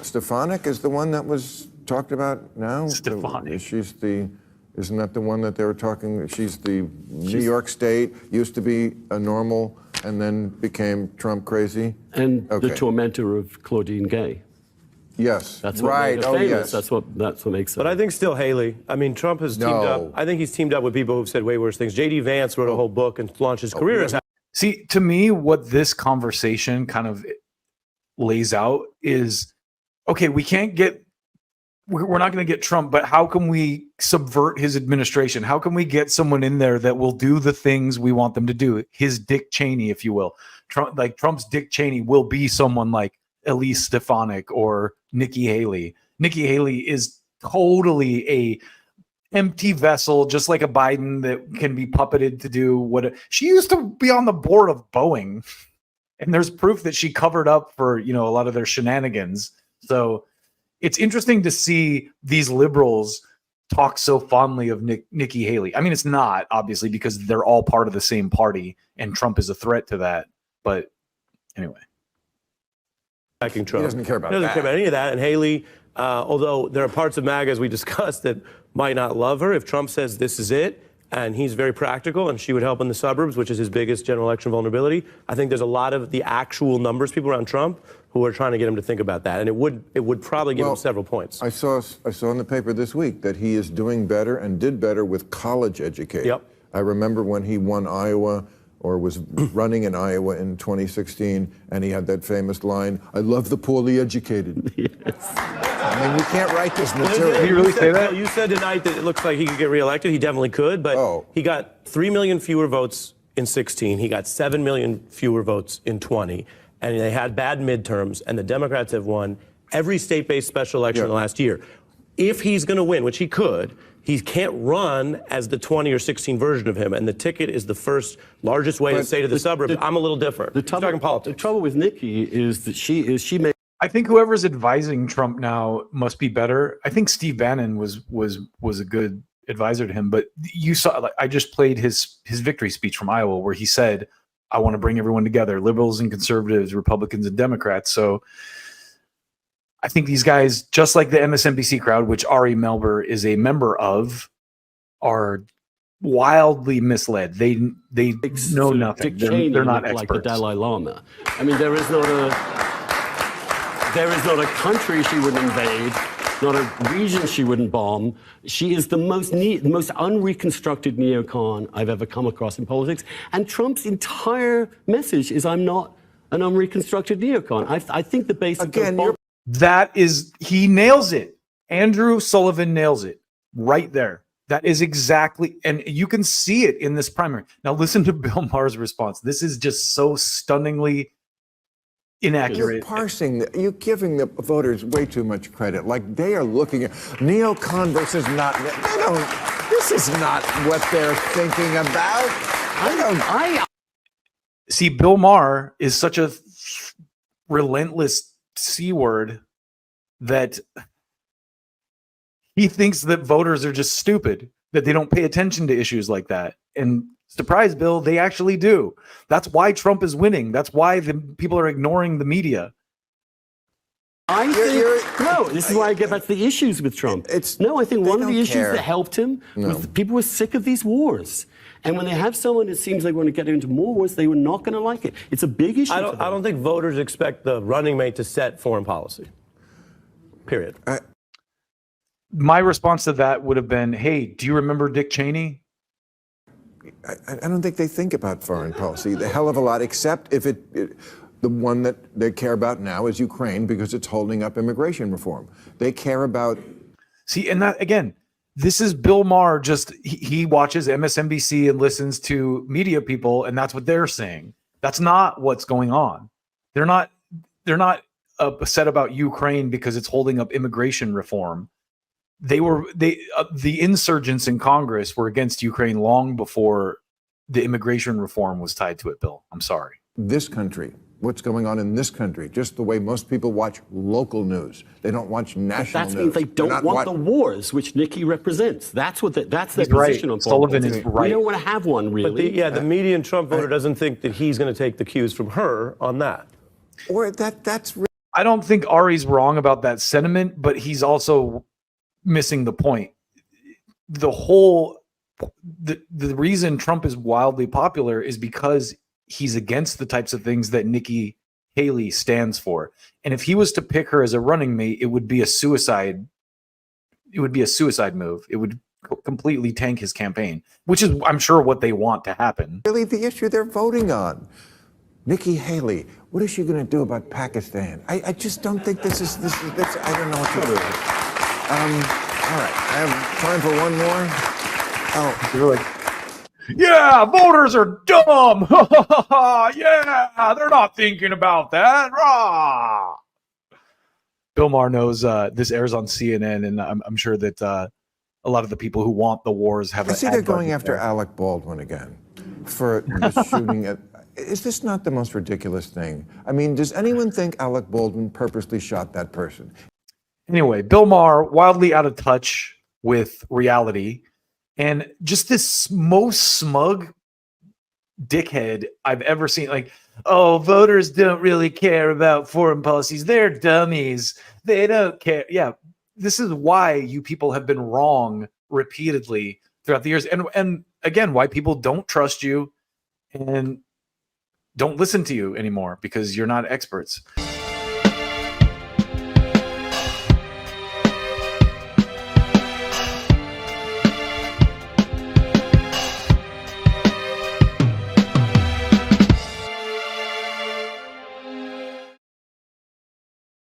Stefanik is the one that was talked about now? Stefanik. Isn't that the one that they were talking? She's New York State, used to be a normal, and then became Trump crazy? And the tormentor of Claudine Gay. Yes, that's what made her famous. That's what makes it. But I think still Haley. I mean, Trump has teamed up. I think he's teamed up with people who've said way worse things. J.D. Vance wrote a whole book and launched his career. See, to me, what this conversation kind of lays out is, okay, we're not going to get Trump, but how can we subvert his administration? How can we get someone in there that will do the things we want them to do? His Dick Cheney, if you will. Trump's Dick Cheney will be someone like Elise Stefanik or Nikki Haley. Nikki Haley is totally a empty vessel, just like a Biden that can be puppeted to do what she used to be on the board of Boeing. And there's proof that she covered up for, a lot of their shenanigans. So it's interesting to see these liberals talk so fondly of Nikki Haley. I mean, it's not, obviously, because they're all part of the same party and Trump is a threat to that. But anyway. Trump. He doesn't care about that. He doesn't care about any of that. And Haley, although there are parts of MAGA, as we discussed, that might not love her, if Trump says this is it, and he's very practical, and she would help in the suburbs, which is his biggest general election vulnerability, I think there's a lot of the actual numbers people around Trump who are trying to get him to think about that. And it would probably give him several points. I saw in the paper this week that he is doing better and did better with college education. Yep. I remember when he won Iowa, or was running in Iowa in 2016, and he had that famous line, "I love the poorly educated." Yes. I mean, you can't write this material. Did you really say that? You said tonight that it looks like he could get reelected. He definitely could, but he got 3 million fewer votes in 16. He got 7 million fewer votes in 20. And they had bad midterms, and the Democrats have won every state-based special election in the last year. If he's going to win, which he could, he can't run as the 20 or 16 version of him, and the ticket is the first largest way to say to the suburbs, I'm a little different. Talking politics. The trouble with Nikki is that she may. I think whoever's advising Trump now must be better. I think Steve Bannon was a good advisor to him, but you saw, I just played his victory speech from Iowa where he said, I want to bring everyone together, liberals and conservatives, Republicans and Democrats. So I think these guys, just like the MSNBC crowd, which Ari Melber is a member of, are wildly misled. They know nothing. They're not experts. Like the Dalai Lama. I mean, there is not a country she would invade, not a region she wouldn't bomb. She is the most unreconstructed neocon I've ever come across in politics. And Trump's entire message is, I'm not an unreconstructed neocon. I think the basic... He nails it. Andrew Sullivan nails it right there. That is exactly, and you can see it in this primary. Now listen to Bill Maher's response. This is just so stunningly inaccurate. You're giving the voters way too much credit. Like, they are looking at neocon versus not. This is not what they're thinking about. See, Bill Maher is such a relentless C word that he thinks that voters are just stupid, that they don't pay attention to issues like that. And surprise, Bill, they actually do. That's why Trump is winning. That's why the people are ignoring the media. This is why I get back to the issues with Trump. I think one of the issues that helped him was that people were sick of these wars. And when they have someone that seems like they want to get into more wars, they were not going to like it. It's a big issue. I don't think voters expect the running mate to set foreign policy. Period. My response to that would have been, hey, do you remember Dick Cheney? I don't think they think about foreign policy the hell of a lot, except if the one that they care about now is Ukraine, because it's holding up immigration reform. They care about... See, and that, again, this is Bill Maher. He watches MSNBC and listens to media people, and that's what they're saying. That's not what's going on. They're not upset about Ukraine because it's holding up immigration reform. The insurgents in Congress were against Ukraine long before the immigration reform was tied to it, Bill. I'm sorry. This country, what's going on in this country, just the way most people watch local news. They don't watch national news. That means they don't want the wars, which Nikki represents. That's their position on politics. Sullivan is right. We don't want to have one, really. But the median Trump voter doesn't think that he's going to take the cues from her on that. Or that's I don't think Ari's wrong about that sentiment, but he's also missing the point. The reason Trump is wildly popular is because he's against the types of things that Nikki Haley stands for. And if he was to pick her as a running mate, it would be a suicide. It would be a suicide move. It would completely tank his campaign, which is, I'm sure, what they want to happen. Really, the issue they're voting on. Nikki Haley, what is she going to do about Pakistan? I just don't think this is, I don't know what to do. All right, I have time for one more. Oh, You're like, yeah, voters are dumb. Yeah, they're not thinking about that. Rah! Bill Maher knows this airs on CNN, and I'm sure that a lot of the people who want the wars have. I see they're going after Alec Baldwin again for the shooting at. Is this not the most ridiculous thing? I mean, does anyone think Alec Baldwin purposely shot that person? Anyway, Bill Maher, wildly out of touch with reality, and just this most smug dickhead I've ever seen. Like, oh, voters don't really care about foreign policies. They're dummies. They don't care. Yeah, this is why you people have been wrong repeatedly throughout the years. And again, why people don't trust you and don't listen to you anymore, because you're not experts.